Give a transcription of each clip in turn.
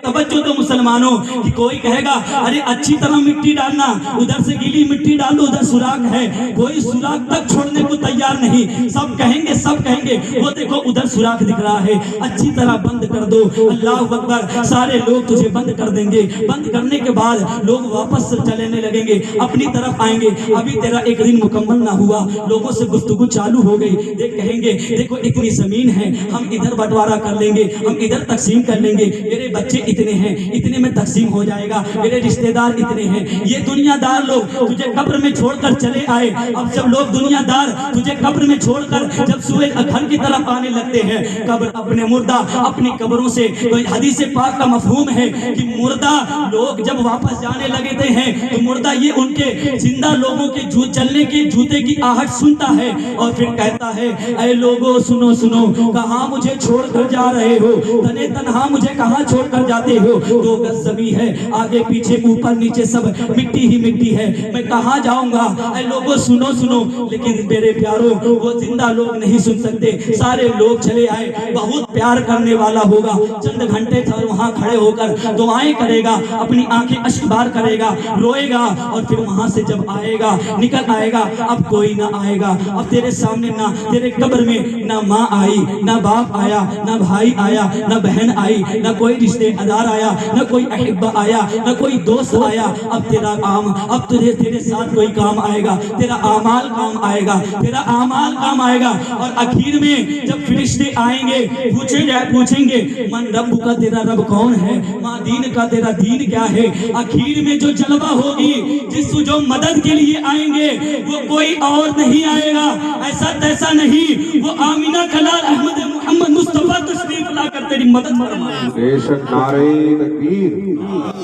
توجہ دو مسلمانوں کہ کوئی کہے گا ارے اچھی طرح مٹی ڈالنا، ادھر سے گیلی مٹی ڈال دو، ادھر سوراخ ہے، کوئی سوراخ تک چھوڑنے کو تیار نہیں، سب کہیں گے وہ دیکھو ادھر سوراخ دکھ رہا ہے، اچھی طرح بند کر دو۔ اللہ اکبر، سارے لوگ تجھے بند کر دیں گے، بند کرنے کے بعد لوگ واپس چلنے لگیں گے، اپنی طرف آئیں گے، ابھی تیرا ایک دن مکمل نہ ہوا، لوگوں سے گفتگو چالو ہو گئی، کہیں گے دیکھو اتنی زمین ہے، ہم ادھر بٹوارا کر لیں گے، ہم ادھر تقسیم کر لیں گے، میرے بچے اتنے ہیں، اتنے میں تقسیم ہو جائے گا، میرے رشتہ دار اتنے ہیں۔ یہ دنیا دار لوگ تجھے قبر میں چھوڑ کر چلے آئے، اب جب لوگ دنیا دار تجھے قبر میں چھوڑ کر جب سوئے گھر کی طرف آنے لگتے ہیں، قبر اپنے مردہ اپنی قبروں سے، تو حدیث پاک کا مفہوم ہے کہ مردہ لوگ جب واپس جانے لگتے ہیں تو مردہ یہ ان کے زندہ لوگوں کے چلنے کے جوتے کی آہٹ سنتا ہے اور پھر کہتا ہے اے لوگو سنو سنو، کہاں مجھے چھوڑ کر جا رہے ہو، تنے تنہا مجھے کہاں چھوڑ کر جاتے ہو، 2 گز زمین ہے، آگے پیچھے اوپر نیچے سب مٹی ہی مٹی ہے، میں کہاں جاؤں گا، اے لوگو سنو سنو۔ لیکن میرے پیاروں وہ زندہ لوگ نہیں سن سکتے، سارے لوگ چلے آئے، بہت پیار کرنے والا ہوگا، چند گھنٹے وہاں کھڑے ہو کر دعائیں کرے گا، اپنی آنکھیں اشک بار کرے گا، روئے گا، اور پھر وہاں سے جب آئے گا نکل آئے گا، اب کوئی نہ آئے گا، اب تیرے سامنے نہ تیرے قبر میں نہ ماں آئی، نہ باپ آیا، نہ بھائی آیا، نہ بہن آئی، نہ کوئی رشتے دار آیا، نہ کوئی احبہ آیا، نہ کوئی دوست آیا، اب تیرا کام، اب تیرے ساتھ کوئی کام آئے گا، تیرا اعمال کام آئے گا، تیرا اعمال کام آئے گا، اور آخر میں جب فرشتے آئیں گے پوچھیں گے من رب کا، تیرا رب کون ہے، ماں دین کا، تیرا دین کیا ہے، آخر میں جو جلوہ ہوگی، جو مدد کے لیے آئیں گے وہ کوئی اور نہیں آئے گا، ایسا تیسا نہیں، وہ آمینہ کلال احمد محمد مصطفیٰ تشریف لا کر تیری مدد فرمائے گا۔ بے شک نعرہ تکبیر،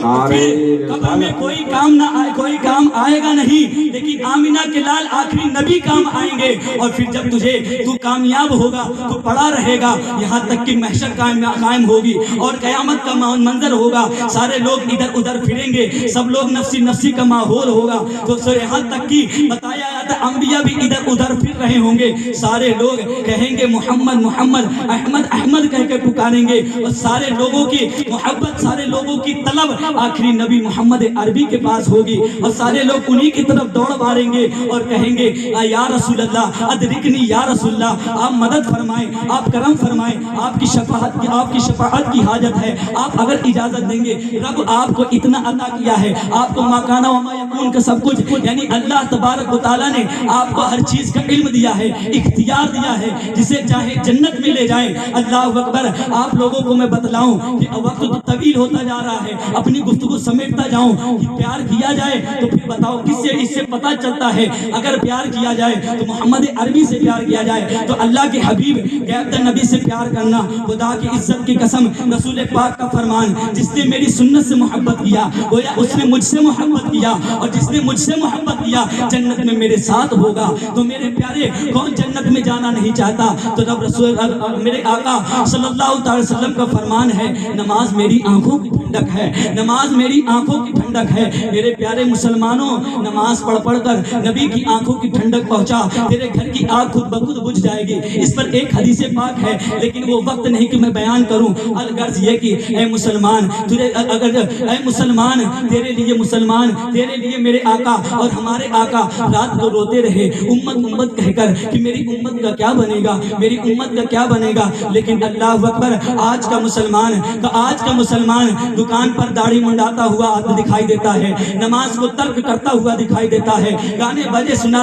نعرہ قبر میں کوئی کام نہ آئے، کوئی کام آئے گا نہیں، لیکن آمینہ کے لال آخری نبی کام آئیں گے، اور پھر جب تو کامیاب ہوگا تو پڑا رہے گا، یہاں تک کہ محشر قائم ہوگی اور قیامت کا منظر ہوگا، سارے لوگ ادھر ادھر پھریں گے، سب لوگ نفسی نفسی کا ماحول ہوگا، تو یہاں تک کہ بتایا جاتا ہے انبیاء بھی ادھر ادھر پھر رہے ہوں گے، سارے لوگ کہیں گے محمد محمد، احمد احمد کہہ کے پکاریں گے، اور سارے لوگوں کی محبت، سارے لوگوں کی طلب آخری نبی محمد عربی کے پاس ہوگی، اور سارے لوگ انہی کی طرف دوڑ ماریں گے اور کہیں گے یا رسول اللہ ادرکنی، یا رسول اللہ آپ مدد فرمائیں، آپ کرم فرمائیں، آپ کی شفاعت کی حاجت ہے، آپ اگر اجازت دیں گے، رب آپ کو اتنا عطا کیا ہے، آپ کو ما کان و ما یکون کا سب کچھ، یعنی اللہ تبارک و تعالیٰ نے آپ کو ہر چیز کا علم دیا ہے، اختیار دیا ہے، جسے چاہے جنت میں لے جائیں۔ اللہ اکبر، آپ لوگوں کو میں بتلاؤں کہ وقت تو طویل ہوتا جا رہا ہے، اپنی گفتگو سمیٹتا جاؤں کہ پیار کیا جائے تو پھر بتاؤ اس سے پتہ چلتا ہے، اگر پیار کیا جائے تو محمد عربی سے پیار کیا جائے تو اللہ کے حبیب غیبت نبی سے پیار کرنا، خدا کی عزت کی قسم، رسول پاک کا فرمان، جس نے میری سنت سے محبت کیا گویا اس نے مجھ سے محبت کیا، اور جس نے مجھ سے محبت کیا جنت میں میرے ساتھ ہوگا۔ تو میرے پیارے، کون جنت میں جانا نہیں چاہتا؟ تو رب رسول میرے آقا صلی اللہ علیہ وسلم کا فرمان ہے، نماز میری آنکھوں کی ٹھنڈک ہے، نماز میری آنکھوں کی ٹھنڈک ہے۔ میرے پیارے مسلمانوں، نماز پڑھ پڑھ کر نبی کی آنکھوں کی ٹھنڈک پہنچا، تیرے گھر کی آگ خود بخود بجھ جائے گی۔ اس پر ایک حدیث پاک ہے، لیکن وہ وقت نہیں کہ میں بیان کروں، الغرض یہ کہ اے مسلمان، اے مسلمان، تیرے لیے میرے آقا اور ہمارے آقا رات کو روتے رہے، امت کہہ کر کہ میری امت کا کیا بنے گا، میری امت کا کیا بنے گا۔ لیکن اللہ اکبر، آج کا مسلمان دکان پر داڑھی منڈاتا ہوا دکھائی دیتا ہے، نماز کو ترک کرتا ہوا دکھائی دیتا ہے، گانے بجے سن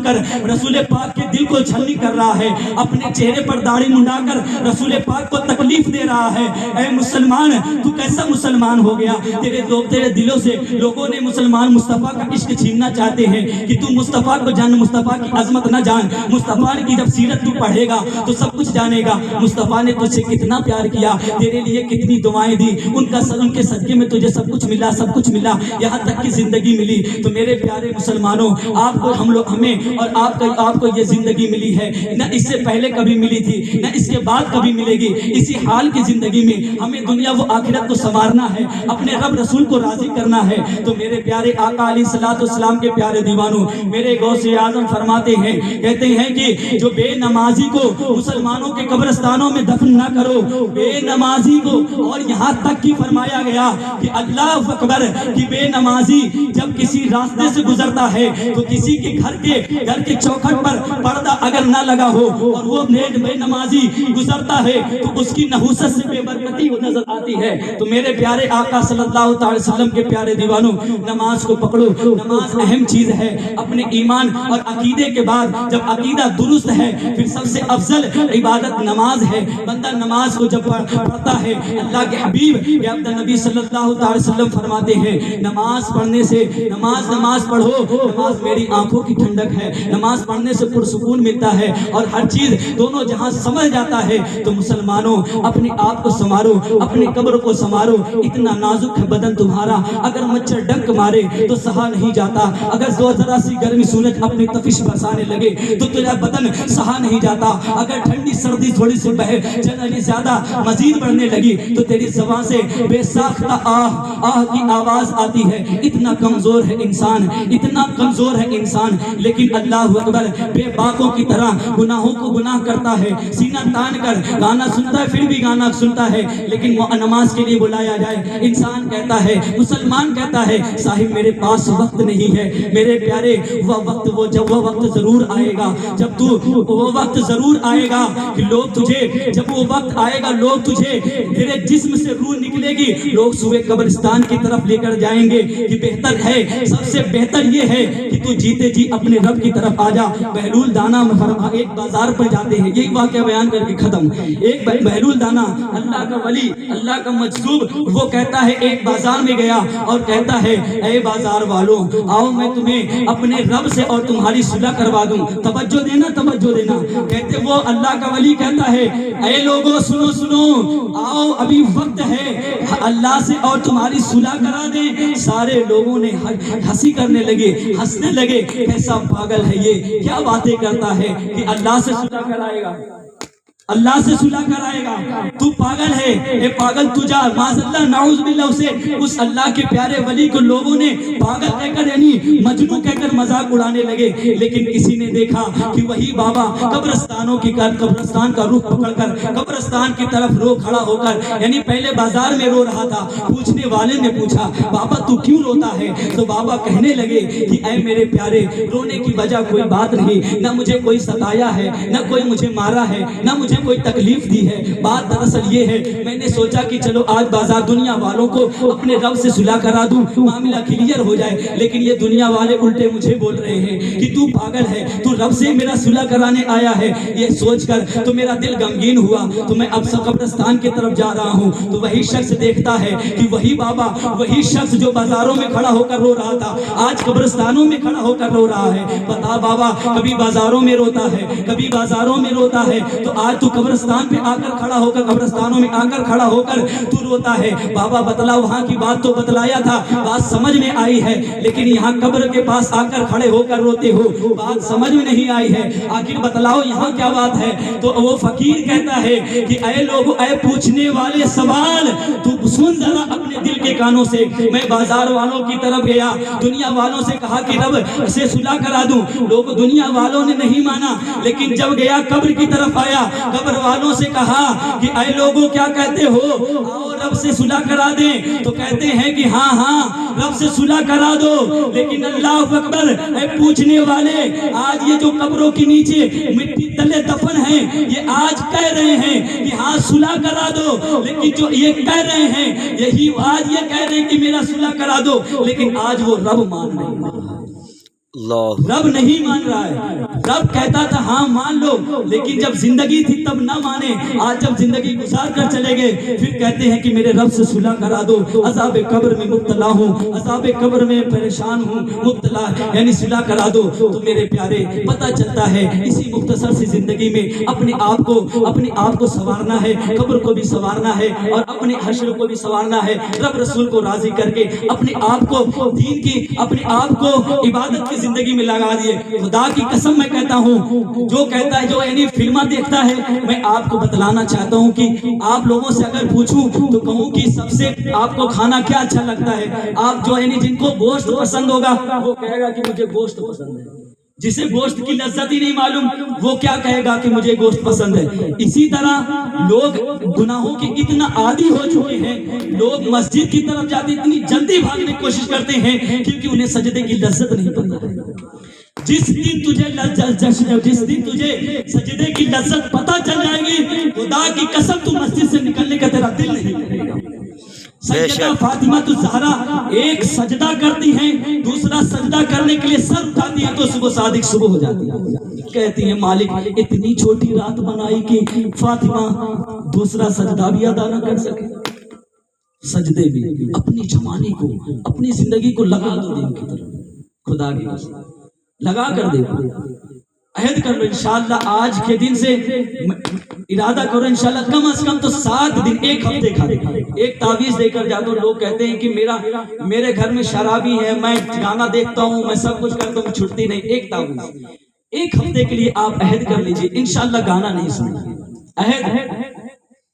کر رسول پاک کے دل کو چھلنی کر رہا ہے، اپنے چہرے پر داڑھی منڈا کر رسول پاک کو تکلیف دے رہا ہے۔ اے مسلمان، تو کیسا مسلمان ہو گیا؟ تیرے دلوں سے لوگوں نے مسلمان مصطفیٰ کا عشق چھیننا چاہتے ہیں کہ تو مصطفیٰ کو جان، مصطفیٰ کی عظمت نہ جان، مصطفیٰ کی جب سیرت تو پڑھے گا تو سب کچھ جانے گا، مصطفیٰ نے تجھ سے کتنا پیار کیا، تیرے لیے کتنی دعائیں دی، ان کے صدقے میں تجھے سب کچھ ملا، یہاں تک کی زندگی ملی۔ تو میرے پیارے مسلمانوں، آپ کو ہمیں اور آپ کو یہ زندگی ملی ہے، نہ اس سے پہلے کبھی ملی تھی، نہ اس کے بعد کبھی ملے گی۔ اسی حال کی زندگی میں ہمیں دنیا و آخرت کو سنوارنا ہے، اپنے رب رسول کو راضی کرنا ہے۔ تو میرے پیارے آقا علیہ الصلوۃ والسلام کے پیارے دیوانوں، میرے गौसे आजम फरमाते हैं, कहते हैं कि जो बे नमाजी को मुसलमानों के कब्रिस्तानों में दफन ना करो, बे नमाजी को। और यहाँ तक की फरमाया गया कि अल्लाह अकबर कि बे नमाजी जब किसी रास्ते से गुजरता है तो किसी के घर के चौखट पर पर्दा अगर ना लगा हो और वो बे नमाजी गुजरता है तो उसकी नहुसत से बेबरकती नजर आती है। तो मेरे प्यारे आका सल्लल्लाहु अलैहि वसल्लम के प्यारे दीवानों, नमाज को पकड़ो। नमाज अहम चीज है। अपने ईमान और अकीदे के बाद जब अकीदा दुरुस्त है फिर सबसे अफजल इबादत नमाज है। बंदा नमाज को जब पढ़ता है, अल्लाह के हबीब नबी सल्लल्लाहु अलैहि वसल्लम फरमाते हैं, नमाज पढ़ने से नमाज पढ़ो, नमाज मेरी आंखों की ठंडक है। नमाज पढ़ने से पुरसुकून मिलता है और हर चीज दोनों जहां समझ जाता है। तो मुसलमानों, अपने आप को संवारो, अपने कब्र को संवारो। इतना नाजुक है बदन तुम्हारा, अगर मच्छर डंक मारे तो सहा नहीं जाता। अगर जरा सी गर्मी सूरज अपनी तपिश बरसाने लगे तो तेरा बदन सहा नहीं जाता। अगर ठंडी सर्दी थोड़ी सी बहे चलने ज्यादा मजीद बढ़ने लगी तो तेरी ज़बान से बेसाख्ता आह की आवाज आती है। इतना कमजोर है इंसान, इतना कमजोर है इंसान। लेकिन अल्लाह अकबर बेबाकों की तरह गुनाहों को गुनाह करता है, सीना तान कर गाना सुनता है, फिर भी गाना सुनता है। लेकिन नमाज के लिए बुलाया जाए, इंसान कहता है, मुसलमान कहता है, साहिब मेरे पास वक्त नहीं है। मेरे प्यारे, वो वक्त जरूर आएगा, जब तू वो वक्त जरूर आएगा कि लोग तुझे, जब वो वक्त आएगा लोग तुझे तेरे जिस्म से रूह निकलेगी, लोग सुबह कब्रिस्तान की तरफ लेकर जाएंगे कि बेहतर है, सबसे बेहतर ये है कि तू जीते जी अपने रब की तरफ आ जा। बहलूल दाना एक बाजार पर जाते हैं, यही वाक़या बयान करके खत्म। एक बहलूल दाना अल्लाह का वली, अल्लाह का मजसूब, वो कहता है, एक बाजार में गया और कहता है, ऐ बाजार वालों, आओ मैं तुम्हें अपने रब से और तुम्हारी सुलह करवा दूं। तवज्जो देना, तवज्जो देना। कहते वो अल्लाह का वली कहता है, ऐ लोगों सुनो सुनो, आओ अभी वक्त है, अल्लाह से और तुम्हारी सुलह करा दें। सारे लोगों ने हंसी करने लगे, हंसने लगे, कैसा पागल है ये, क्या बातें करता है कि अल्लाह से सुलह कराएगा, अल्लाह से सुलह कराएगा। तू पागल है, ए पागल तू जा, माज़अल्लाह नाउज़ बिल्लाह। उसे उस अल्लाह के प्यारे वली को लोगों ने पागल कहकर यानी मजनू कहकर मजाक उड़ाने लगे। लेकिन किसी ने देखा कि वही बाबा कब्रिस्तान का रुख पकड़कर कब्रिस्तान की तरफ रो खड़ा होकर, यानी पहले बाजार में रो रहा था। पूछने वाले ने पूछा, बाबा तू क्यों रोता है? तो बाबा कहने लगे कि ऐ मेरे प्यारे, रोने की वजह कोई बात नहीं, न मुझे कोई सताया है, न कोई मुझे मारा है, न मुझे कोई तकलीफ दी है। बात दरअसल ये है, मैंने सोचा कि चलो आज बाजार दुनिया वालों को अपने रब से सुलह करा दूं, मामला क्लियर हो जाए। लेकिन ये दुनिया वाले उल्टे मुझे बोल रहे हैं कि तू पागल है, तू रब से मेरा सुलह कराने आया है। ये सोचकर तो मेरा दिल गमगीन हुआ। तो मैं अब कब्रिस्तान की तरफ जा रहा हूँ तो वही शख्स देखता है कि वही बाबा, वही शख्स जो बाजारों में खड़ा होकर रो रहा था, आज कब्रिस्तानों में खड़ा होकर रो रहा है। बता बाबा, कभी बाजारों में रोता है, कभी बाजारों में रोता है, तो आज तू कब्रिस्तान पे आकर खड़ा होकर, कब्रिस्तानों में आकर खड़ा होकर तू रोता है। बाबा बतला, वहां की बात तो बतलाया था, बात समझ में आई है, लेकिन यहाँ कब्र के पास आकर खड़े होकर रोते हो, बात समझ में नहीं आई है। आखिर बतलाओ यहाँ क्या बात है? तो वो फकीर कहता है कि ऐ लोग, ऐ पूछने वाले सवाल, तू सुन जरा अपने दिल के कानों से। मैं बाजार वालों की तरफ गया, दुनिया वालों से कहा कि रब से सुलह करा दूं, लोग दुनिया वालों ने नहीं माना। लेकिन जब गया कब्र की तरफ आया, कब्र वालों से कहा कि ऐ लोगों क्या कहते हो, आओ रब से सुलह करा दें। तो कहते हैं कि हाँ हाँ रब से सुलह करा दो। लेकिन अल्लाह अकबर, ऐ पूछने वाले, आज ये जो कब्रों के नीचे मिट्टी तले दफन है, ये आज कह रहे हैं कि हाँ सुलह करा दो। लेकिन जो ये कह रहे हैं, यही आज ये कह रहे हैं कि मेरा सुलह करा दो, लेकिन आज वो रब मान नहीं रहा, रब नहीं मान रहा है। रब कहता था हाँ मान लो, लेकिन जब जिंदगी थी तब ना माने। आज जब जिंदगी गुजार कर चले गए, फिर कहते हैं कि मेरे रब से सुलह करा दो, अज़ाब कब्र में मुब्तला हूँ, अज़ाब कब्र में परेशान हूँ, मुब्तला, यानी सुलह करा दो। तो मेरे प्यारे, पता चलता है इसी मुख्तसर सी जिंदगी में अपने आप को संवारना है, कब्र को भी संवारना है और अपने हश्र को भी संवारना है। रब रसूल को राजी करके अपने आप को दीन की, अपने आप को इबादत की जिंदगी में लगा दिए। खुदा की कसम मैं कहता हूँ, जो कहता है, जो यानी फिल्मा देखता है, मैं आपको बतलाना चाहता हूँ कि आप लोगों से अगर पूछूं तो कहूँ कि सबसे आपको खाना क्या अच्छा लगता है। आप जो यानी जिनको गोश्त पसंद होगा वो कहेगा कि मुझे गोश्त पसंद है, जिसे गोश्त की लज्जत ही नहीं मालूम वो क्या कहेगा कि मुझे गोश्त पसंद है। इसी तरह लोग गुनाहों के इतना आदी हो चुके हैं, लोग मस्जिद की तरफ जाते इतनी जल्दी भागने की कोशिश करते हैं क्योंकि उन्हें सजदे की लज्जत नहीं पता है। जिस दिन तुझे सजदे की लज्जत पता चल जाएगी, खुदा की कसम तू मस्जिद से निकलने का तेरा दिल नहीं करेगा। सैयदा फातिमा तो ज़हरा एक सजदा करती हैं, दूसरा सजदा करने के लिए सर उठाती हैं तो सुबह सादिक सुबह हो जाती है। कहती है मालिक इतनी छोटी रात बनाई कि फातिमा दूसरा सजदा भी अदा न कर सके। सजदे में अपनी जमाने को, अपनी जिंदगी को लगा दो दिन की तरफ, खुदा की कसम लगा कर देखो, अहद कर लो इंशाअल्लाह। आज के दिन से इरादा करो इंशाअल्लाह कम से कम तो 7 दिन, एक हफ्ते खा दे। एक तावीज देकर जाते हो, लोग कहते हैं कि मेरे घर में शराबी है, मैं गाना देखता हूँ, मैं सब कुछ करता हूँ, छुट्टी नहीं। एक तावीज एक हफ्ते के लिए आप अहद कर लीजिए, इंशाअल्लाह गाना नहीं सुनेंगे। अहद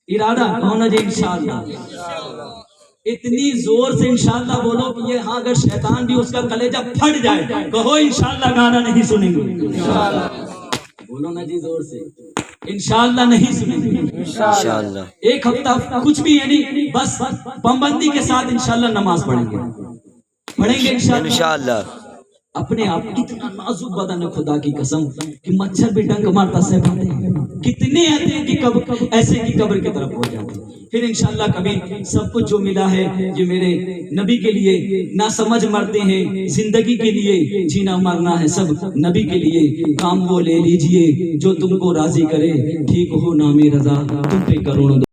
इरादा होना चाहिए इंशाअल्लाह। इतनी जोर से इंशाअल्लाह बोलो कि ये हाँ अगर शैतान भी उसका कलेजा फट जाए, कहो इंशाअल्लाह गाना नहीं सुनेंगे। बोलो ना जी जोर से, इंशाअल्लाह नहीं सुनेंगे इंशाअल्लाह। एक हफ्ता कुछ भी है नहीं, बस पाबंदी के साथ इंशाअल्लाह नमाज पढ़ेंगे इंशाअल्लाह। अपने आप इतना नाजुक बदन है खुदा की कसम कि मच्छर भी डंक मारता सह पाते हैं। कितने आते हैं कि कब ऐसे की कब्र की तरफ हो जाते हैं। फिर इंशाअल्लाह कभी सब कुछ जो मिला है ये मेरे नबी के लिए, ना समझ मरते हैं, जिंदगी के लिए जीना मरना है सब नबी के लिए। काम वो ले लीजिए जो तुमको राजी करे, ठीक हो नामे रजा तुम पे करोड़ों